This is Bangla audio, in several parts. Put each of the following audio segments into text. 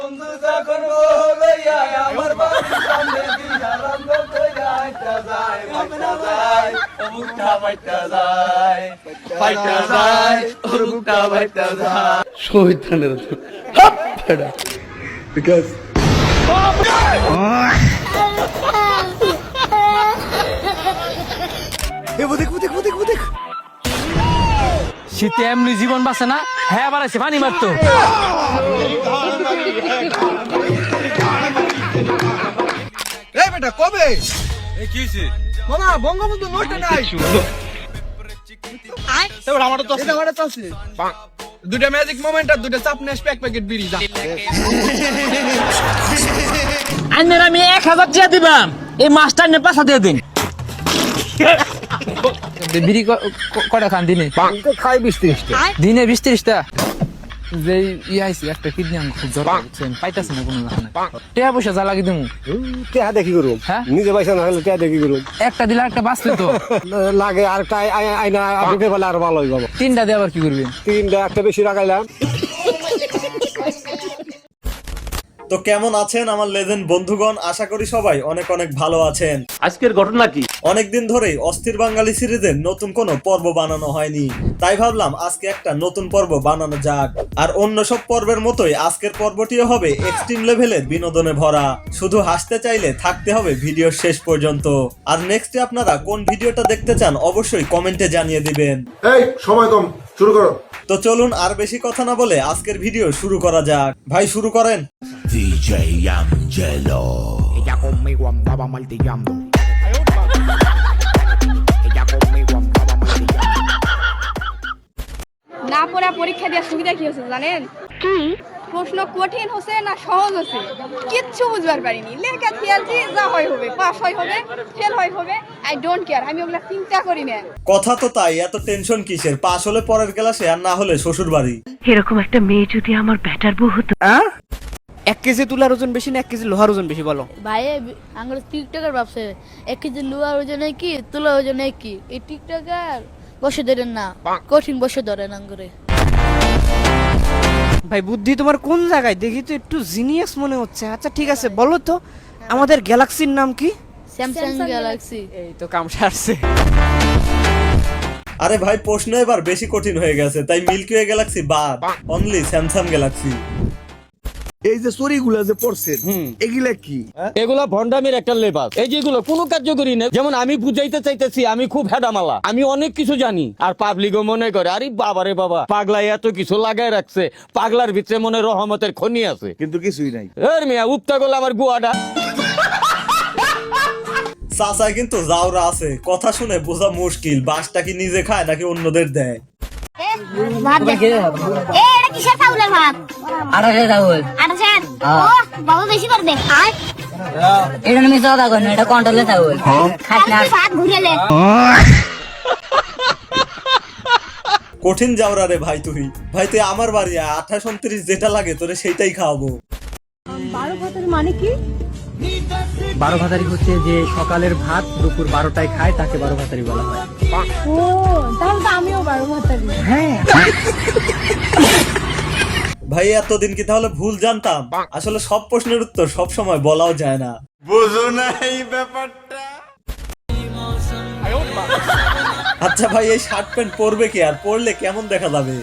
বন্ধু যখন বলইয়া আমার বাড়ির সামনে দিয়া রঙ্গ কইরা আইতা যায় ফাইটা যায় ও মুখটা ফাইটা যায় ফাইটা যায় ও মুখটা ফাইটা যায় শহীদানের হাপ ফেডা বিকজ দেখ শীতে এমনি জীবন বাঁচে না, হ্যাঁ আবার আছে পানি মারতো। এই বেটা কবে কি হয়েছে মামা বঙ্গবন্ধু নোটটা নাই এবার আমারও তো আছে দুটা ম্যাজিক মোমেন্ট আর দুটা চাপনেস প্যাকেট বিড়ি যা আইনের আমি 1000 টাকা দিবাম, এই মাস্টার নে 5 দিয়ে দিন। বিড়ি কটা খান দিনে? খাই 20-30টা দিনে 20-30টা। যে আইছি একটা কিডনি আঙ্গ খুব জ্বর করছেন, পাইতাছে না কোনো লাগানে। টাকা পয়সা যা লাগি দিমু। টেহা দেখি করুম হ্যাঁ? নিজে পয়সা না হলে টেহা দেখি করুম। একটা দিলে একটা বাঁচতে তো লাগে আর একটা আইনা ঢুকে ফেলে আর ভালো হইব। 3টা দিয়ে আবার কি করবেন? 3টা একটা বেশি লাগাইলাম। তো কেমন আছেন আমার লেজেন্ড বন্ধুগণ? আশা করি সবাই অনেক অনেক ভালো আছেন। আজকের ঘটনা কি? অনেকদিন ধরেই অস্থির বাঙালি সিরিজের নতুন কোনো পর্ব বানানো হয়নি, তাই ভাবলাম আজকে একটা নতুন পর্ব বানানো যাক। আর অন্য সব পর্বের মতোই আজকের পর্বটিও হবে এক্সট্রিম লেভেলের বিনোদনে ভরা। শুধু হাসতে চাইলে থাকতে হবে ভিডিওর শেষ পর্যন্ত। আর নেক্সটে আপনারা কোন ভিডিওটা দেখতে চান অবশ্যই কমেন্টে জানিয়ে দিবেন। এই সময় কম, শুরু করো। তো চলুন আর বেশি কথা না বলে আজকের ভিডিও শুরু করা যাক। ভাই শুরু করেন। DJ Angelo. Ella conmigo andaba martillando. Ella conmigo andaba martillando. না পড়া পরীক্ষা দেওয়ার সুবিধা কি হচ্ছে জানেন? কি প্রশ্ন কঠিন হচ্ছে না সহজ হচ্ছে কিচ্ছু বুঝবার পারিনি। লেখা খেয়ালছি যা হয় হবে, পাস হয় হবে, ফেল হয় হবে, আই ডোন্ট কেয়ার, আমি ওগুলা চিন্তা করি না। কথা তো তাই, এত টেনশন কিসের? পাস হলে পরের ক্লাসে আর না হলে শ্বশুর বাড়ি। এরকম একটা মেয়ে যদি আমার ব্যাটার বউ হতো। 1 কেজি তুলার ওজন বেশি না 1 কেজি লোহার ওজন বেশি বলো? ভাই আঙ্গুর টিকটকার ভাবছে 1 কেজি লোহার ওজন কি তুলার ওজন কি? এই টিকটকার বসে ধরেন না, কঠিন বসে ধরেন আঙ্গুরে। ভাই বুদ্ধি তোমার কোন জায়গায়? দেখি তো একটু জিনিয়াস মনে হচ্ছে। আচ্ছা ঠিক আছে বলো তো, আমাদের গ্যালাক্সির নাম কি? Samsung Galaxy. এই তো কাম সারছে। আরে ভাই প্রশ্ন এবার বেশি কঠিন হয়ে গেছে, তাই মিল্কি ওয়ে গ্যালাক্সি বাদ, অনলি স্যামসাং গ্যালাক্সি। এই যে চুরিগুলা যে পড়ছেন এগুলা কি? এগুলা ভন্ডামির একটা লেবাস। এই যেগুলো কোনো কার্যকরী নেই। যেমন আমি বুঝাইতে চাইতেছি আমি খুব হেডামালা, আমি অনেক কিছু জানি, আর পাবলিকও মনে করে আরে বাবারে বাবা পাগলা এত কিছু লাগায় রাখছে, পাগলার ভিতরে মনে রহমতের খনি আছে, কিন্তু কিছুই নাই। এর মিয়া উপতা গেল আমার গুয়াটা। চাচায় কিন্তু জাউরা আছে, কথা শুনে বোঝা মুশকিল বাসটা কি নিজে খায় নাকি অন্যদের দেয়। কঠিন জাউরা রে ভাই তুই। ভাই তুই আমার বাড়ি 28-29 যেটা লাগে তোরে সেইটাই খাওয়াবো। 12 ভাতের মানে কি? 12 ভাতারি হচ্ছে যে সকালের ভাত দুপুর 12টায় খায়, তাকে 12 ভাতারি বলা হয়। ও তাহলে তো আমিও 12 ভাতারি। হ্যাঁ ভাই এতদিন কি তাহলে ভুল জানতাম? আসলে সব প্রশ্নের উত্তর সব সময় বলাও যায় না। বুঝো না এই ব্যাপারটা। আচ্ছা ভাই এই শার্ট প্যান্ট পরবে কি, আর পরলে কেমন দেখা যাবে?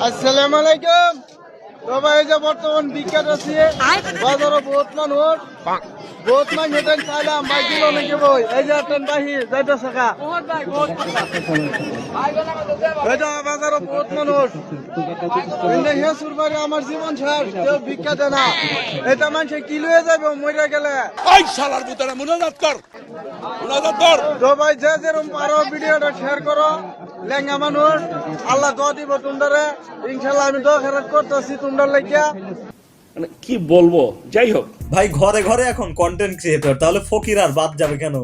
আসসালামু আলাইকুম। বাবা এই যে বর্তমান বিখ্যাত আছে বাজারে বহুত মানুষ হেঁটেন চাইলাম ভাই কিলো নাকি বই এই যে হেঁটেন বাহির যাইতে থাকা এটা বাজারে বহুত মানুষ সুরবারি আমার জীবন শেষ, কেউ ভিক্ষা দেয় না। এটা মানুষে কি লয়ে যাবে মরে গেলে? তো ভাই যে যেরকম পারো ভিডিওটা শেয়ার করো। লেঙ্গা মানুষ আল্লাহ দোয়া দিব তোমরা, ইনশাল্লাহ আমি দোয়া খেরাত করতেছি তোমরা লাগিয়া। মানে কি বলবো, যাই হোক ভাই ঘরে ঘরে এখন কন্টেন্ট ক্রিয়েটর, তাহলে ফকির আর বাদ যাবে কেন?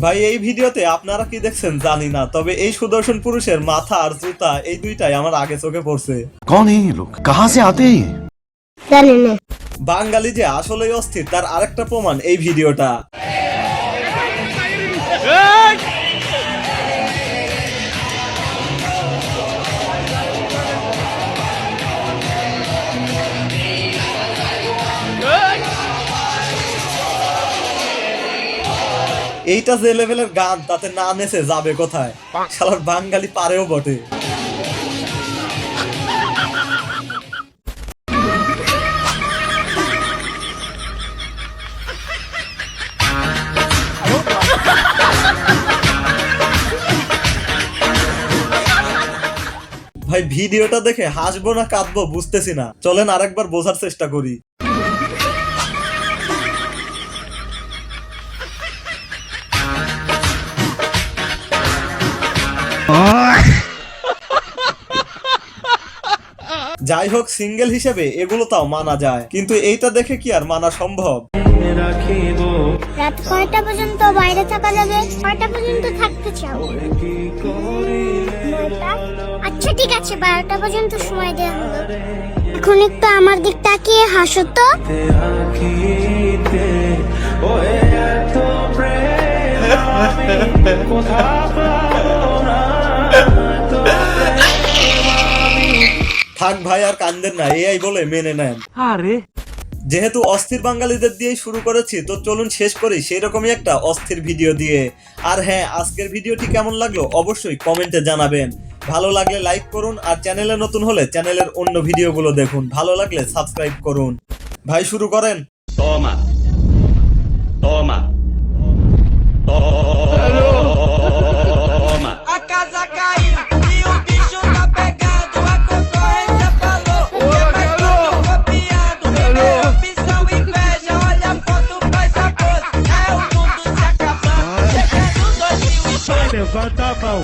ভাই এই ভিডিওতে আপনারা কি দেখছেন জানি না, তবে এই সুদর্শন পুরুষের মাথা আর জুতা এই দুইটাই আমার আগে চোখে পড়ছে। कौन है ये लोग कहाँ से आते हैं? জানি না। বাঙালি যে আসলেই অস্থির তার আরেকটা প্রমাণ এই ভিডিওটা। এইটা যে লেভেলের গান, তাতে না নেচে যাবে কোথায়? শালার বাঙালি পারেও বটে। ভাই ভিডিওটা দেখে হাসবো না কাঁদবো বুঝতেছি না, চলেন আরেকবার বোঝার চেষ্টা করি। যাই হোক, সিঙ্গেল হিসেবে এগুলো তাও মানা যায়, কিন্তু এইটা দেখে কি আর মানা সম্ভব? রাত কয়টা পর্যন্ত বাইরে থাকা যাবে? কয়টা পর্যন্ত থাকতে চাও? 9টা? আচ্ছা ঠিক আছে, 12টা পর্যন্ত সময় দেওয়া হলো। এখন একটু আমার দিক তাকিয়ে হাসো তো। থাক ভাই আর কান্দেন না, এই বলে মেনে নেন। যেহেতু অস্থির বাঙালিদের দিয়েই শুরু করেছি, তো চলুন শেষ করি সেই রকমই একটা অস্থির ভিডিও দিয়ে। আর হ্যাঁ, আজকের ভিডিওটি কেমন লাগলো অবশ্যই কমেন্টে জানাবেন। ভালো লাগলে লাইক করুন, আর চ্যানেলে নতুন হলে চ্যানেলের অন্য ভিডিওগুলো দেখুন। ভালো লাগলে সাবস্ক্রাইব করুন। ভাই শুরু করেন। Toma. Toma. Toma. A casa caiu e o bicho tá pegando. A concorrência falou que é mais fácil copiado. Vendeu opção, inveja, olha a foto, faz a pose. É o mundo se acabando. Chegando 2002. Levanta a mão.